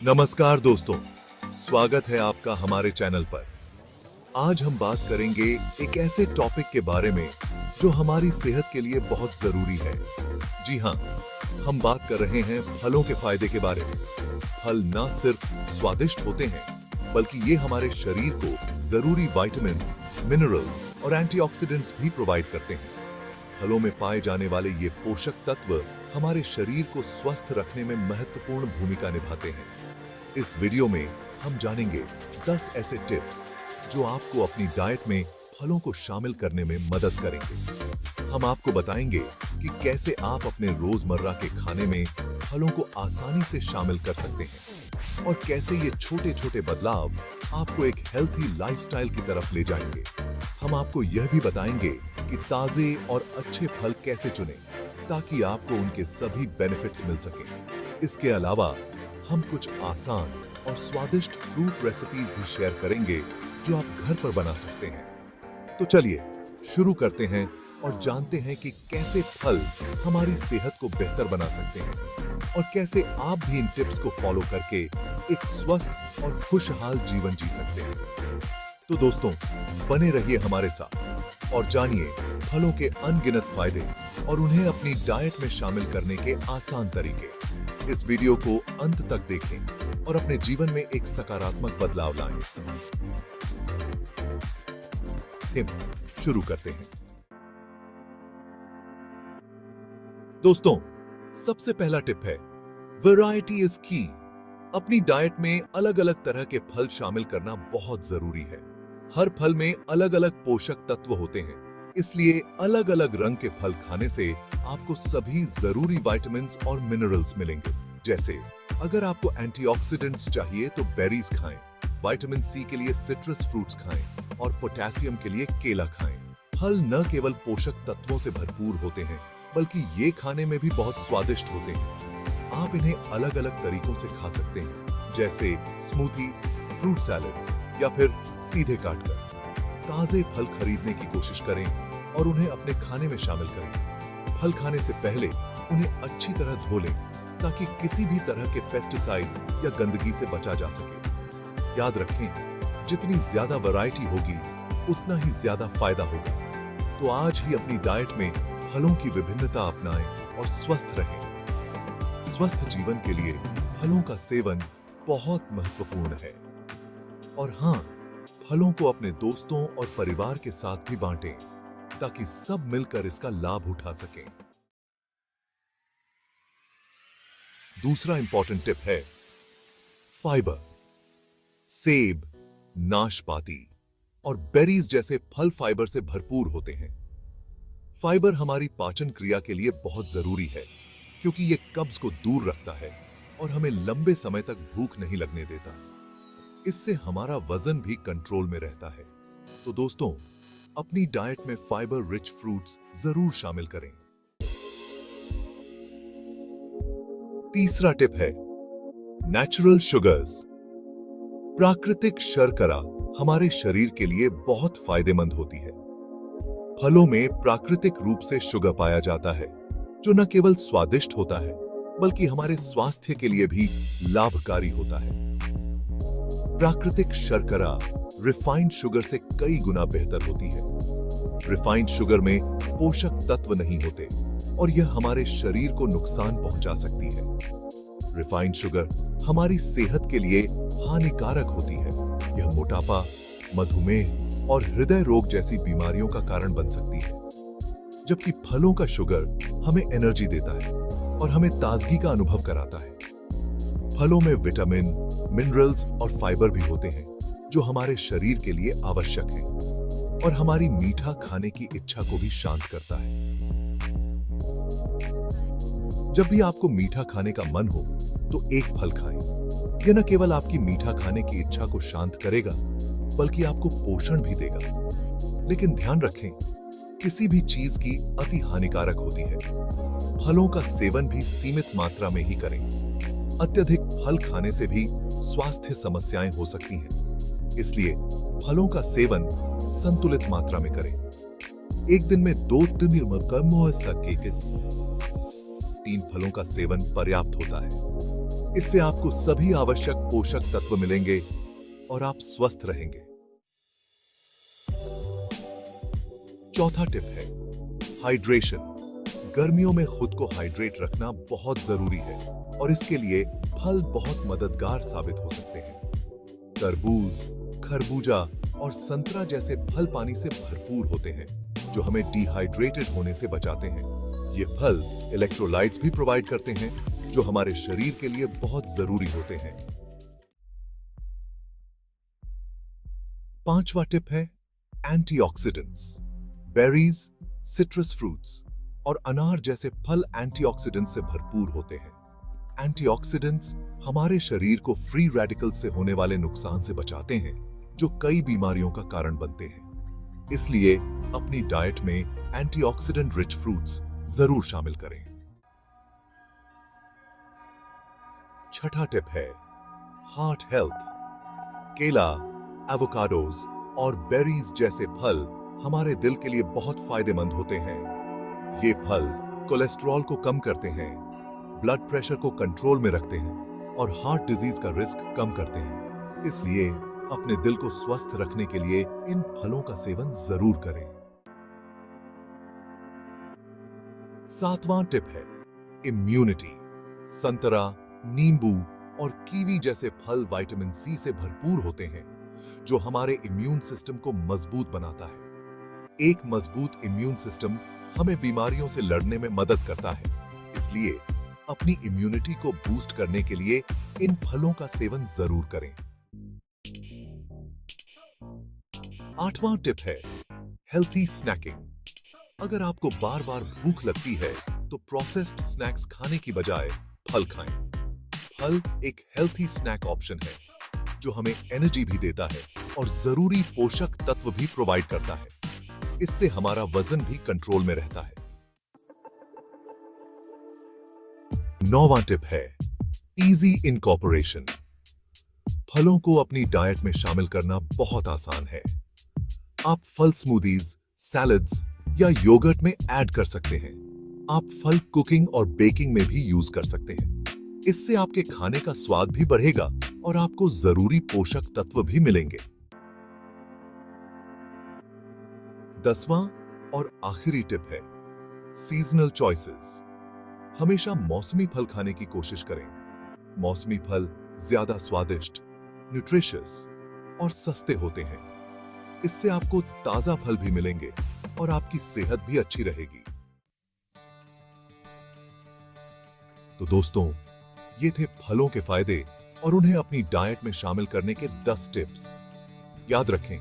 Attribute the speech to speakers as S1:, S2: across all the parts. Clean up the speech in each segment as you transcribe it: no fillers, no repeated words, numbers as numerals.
S1: नमस्कार दोस्तों, स्वागत है आपका हमारे चैनल पर। आज हम बात करेंगे एक ऐसे टॉपिक के बारे में जो हमारी सेहत के लिए बहुत जरूरी है। जी हाँ, हम बात कर रहे हैं फलों के फायदे के बारे में। फल न सिर्फ स्वादिष्ट होते हैं, बल्कि ये हमारे शरीर को जरूरी विटामिन्स, मिनरल्स और एंटीऑक्सीडेंट्स भी प्रोवाइड करते हैं। फलों में पाए जाने वाले ये पोषक तत्व हमारे शरीर को स्वस्थ रखने में महत्वपूर्ण भूमिका निभाते हैं। इस वीडियो में हम जानेंगे 10 ऐसे टिप्स जो आपको अपनी डाइट में फलों को शामिल करने में मदद करेंगे। हम आपको बताएंगे कि कैसे आप अपने रोजमर्रा के खाने में फलों को आसानी से शामिल कर सकते हैं और कैसे ये छोटे-छोटे बदलाव आपको एक हेल्थी लाइफस्टाइल की तरफ ले जाएंगे। हम आपको यह भी बताएंगे कि ताजे और अच्छे फल कैसे चुनें ताकि आपको उनके सभी बेनिफिट्स मिल सकें। इसके अलावा हम कुछ आसान और स्वादिष्ट फ्रूट रेसिपीज भी शेयर करेंगे जो आप घर पर बना सकते हैं। तो चलिए शुरू करते हैं और जानते हैं कि कैसे फल हमारी सेहत को बेहतर बना सकते हैं और कैसे आप भी इन टिप्स को फॉलो करके एक स्वस्थ और खुशहाल जीवन जी सकते हैं। तो दोस्तों, बने रहिए हमारे साथ और जानिए फलों के अनगिनत फायदे और उन्हें अपनी डाइट में शामिल करने के आसान तरीके। इस वीडियो को अंत तक देखें और अपने जीवन में एक सकारात्मक बदलाव लाएं। शुरू करते हैं। दोस्तों, सबसे पहला टिप है वैरायटी इज की। अपनी डाइट में अलग-अलग तरह के फल शामिल करना बहुत जरूरी है। हर फल में अलग-अलग पोषक तत्व होते हैं, इसलिए अलग-अलग रंग के फल खाने से आपको सभी जरूरी विटामिन्स और मिनरल्स मिलेंगे। जैसे अगर आपको एंटीऑक्सीडेंट्स चाहिए तो बेरीज खाएं, विटामिन सी के लिए सिट्रस फ्रूट्स खाएं और पोटेशियम के लिए केला खाएं। फल न केवल पोषक तत्वों से भरपूर होते हैं, बल्कि ये खाने में भी बहुत स्वादिष्ट होते हैं। आप इन्हें अलग-अलग तरीकों से खा सकते हैं, जैसे स्मूथीज, फ्रूट सैलेड्स या फिर सीधे काटकर। ताजे फल खरीदने की कोशिश करें और उन्हें अपने खाने में शामिल करें। फल खाने से पहले उन्हें अच्छी तरह धो लें ताकि किसी भी तरह के पेस्टिसाइड्स या गंदगी से बचा जा सके। याद रखें, जितनी ज्यादा वैरायटी होगी, उतना ही ज्यादा फायदा होगा। तो आज ही अपनी डाइट में फलों की विभिन्नता अपनाएं और स्वस्थ रहें। स्वस्थ जीवन के लिए फलों का सेवन बहुत महत्वपूर्ण है। और हाँ, फलों को अपने दोस्तों और परिवार के साथ भी बांटें ताकि सब मिलकर इसका लाभ उठा सकें। दूसरा इंपॉर्टेंट टिप है फाइबर। सेब, नाशपाती और बेरीज जैसे फल फाइबर से भरपूर होते हैं। फाइबर हमारी पाचन क्रिया के लिए बहुत जरूरी है क्योंकि यह कब्ज को दूर रखता है और हमें लंबे समय तक भूख नहीं लगने देता। इससे हमारा वजन भी कंट्रोल में रहता है। तो दोस्तों, अपनी डाइट में फाइबर रिच फ्रूट्स जरूर शामिल करें। तीसरा टिप है नेचुरल शुगर्स। प्राकृतिक शर्करा हमारे शरीर के लिए बहुत फायदेमंद होती है। फलों में प्राकृतिक रूप से शुगर पाया जाता है, जो न केवल स्वादिष्ट होता है, बल्कि हमारे स्वास्थ्य के लिए भी लाभकारी होता है। प्राकृतिक शर्करा रिफाइंड शुगर से कई गुना बेहतर होती है। रिफाइंड शुगर में पोषक तत्व नहीं होते और यह हमारे शरीर को नुकसान पहुंचा सकती है। रिफाइंड शुगर हमारी सेहत के लिए हानिकारक होती है। यह मोटापा, मधुमेह और हृदय रोग जैसी बीमारियों का कारण बन सकती है। जबकि फलों का शुगर हमें एनर्जी देता है और हमें ताजगी का अनुभव कराता है। फलों में विटामिन, मिनरल्स और फाइबर भी होते हैं जो हमारे शरीर के लिए आवश्यक है और हमारी मीठा खाने की इच्छा को भी शांत करता है। जब भी आपको मीठा खाने का मन हो तो एक फल खाएं। यह न केवल आपकी मीठा खाने की इच्छा को शांत करेगा, बल्कि आपको पोषण भी देगा। लेकिन ध्यान रखें, किसी भी चीज की अति हानिकारक होती है। फलों का सेवन भी सीमित मात्रा में ही करें। अत्यधिक फल खाने से भी स्वास्थ्य समस्याएं हो सकती हैं। इसलिए फलों का सेवन संतुलित मात्रा में करें। एक दिन में 2-3 फलों का सेवन पर्याप्त होता है। इससे आपको सभी आवश्यक पोषक तत्व मिलेंगे और आप स्वस्थ रहेंगे। चौथा टिप है हाइड्रेशन। गर्मियों में खुद को हाइड्रेट रखना बहुत जरूरी है और इसके लिए फल बहुत मददगार साबित हो सकते हैं। तरबूज, खरबूजा और संतरा जैसे फल पानी से भरपूर होते हैं, जो हमें डिहाइड्रेटेड होने से बचाते हैं। ये फल इलेक्ट्रोलाइट्स भी प्रोवाइड करते हैं, जो हमारे शरीर के लिए बहुत जरूरी होते हैं। पांचवा टिप है एंटीऑक्सीडेंट्स। बेरीज, सिट्रस फ्रूट्स और अनार जैसे फल एंटीऑक्सीडेंट्स से भरपूर होते हैं। एंटीऑक्सीडेंट्स हमारे शरीर को फ्री रेडिकल से होने वाले नुकसान से बचाते हैं, जो कई बीमारियों का कारण बनते हैं। इसलिए अपनी डाइट में एंटीऑक्सीडेंट रिच फ्रूट्स जरूर शामिल करें। छठा टिप है हार्ट हेल्थ। केला, एवोकाडोज और बेरीज जैसे फल हमारे दिल के लिए बहुत फायदेमंद होते हैं। ये फल कोलेस्ट्रॉल को कम करते हैं, ब्लड प्रेशर को कंट्रोल में रखते हैं और हार्ट डिजीज का रिस्क कम करते हैं। इसलिए अपने दिल को स्वस्थ रखने के लिए इन फलों का सेवन जरूर करें। सातवां टिप है इम्यूनिटी। संतरा, नींबू और कीवी जैसे फल विटामिन सी से भरपूर होते हैं, जो हमारे इम्यून सिस्टम को मजबूत बनाता है। एक मजबूत इम्यून सिस्टम हमें बीमारियों से लड़ने में मदद करता है। इसलिए अपनी इम्यूनिटी को बूस्ट करने के लिए इन फलों का सेवन जरूर करें। आठवां टिप है हेल्थी स्नैकिंग। अगर आपको बार बार भूख लगती है तो प्रोसेस्ड स्नैक्स खाने की बजाय फल खाएं। फल एक हेल्थी स्नैक ऑप्शन है, जो हमें एनर्जी भी देता है और जरूरी पोषक तत्व भी प्रोवाइड करता है। इससे हमारा वजन भी कंट्रोल में रहता है। नौवां टिप है इजी इनकॉर्पोरेशन। फलों को अपनी डाइट में शामिल करना बहुत आसान है। आप फल स्मूदीज, सैलड्स या योगर्ट में ऐड कर सकते हैं। आप फल कुकिंग और बेकिंग में भी यूज कर सकते हैं। इससे आपके खाने का स्वाद भी बढ़ेगा और आपको जरूरी पोषक तत्व भी मिलेंगे। 10वां और आखिरी टिप है सीजनल चॉइसेस। हमेशा मौसमी फल खाने की कोशिश करें। मौसमी फल ज्यादा स्वादिष्ट, न्यूट्रिशियस और सस्ते होते हैं। इससे आपको ताजा फल भी मिलेंगे और आपकी सेहत भी अच्छी रहेगी। तो दोस्तों, ये थे फलों के फायदे और उन्हें अपनी डाइट में शामिल करने के 10 टिप्स। याद रखें,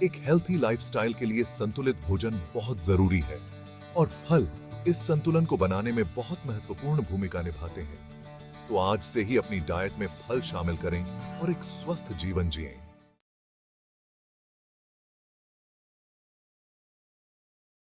S1: एक हेल्थी लाइफस्टाइल के लिए संतुलित भोजन बहुत जरूरी है और फल इस संतुलन को बनाने में बहुत महत्वपूर्ण भूमिका निभाते हैं। तो आज से ही अपनी डाइट में फल शामिल करें और एक स्वस्थ जीवन जिएं।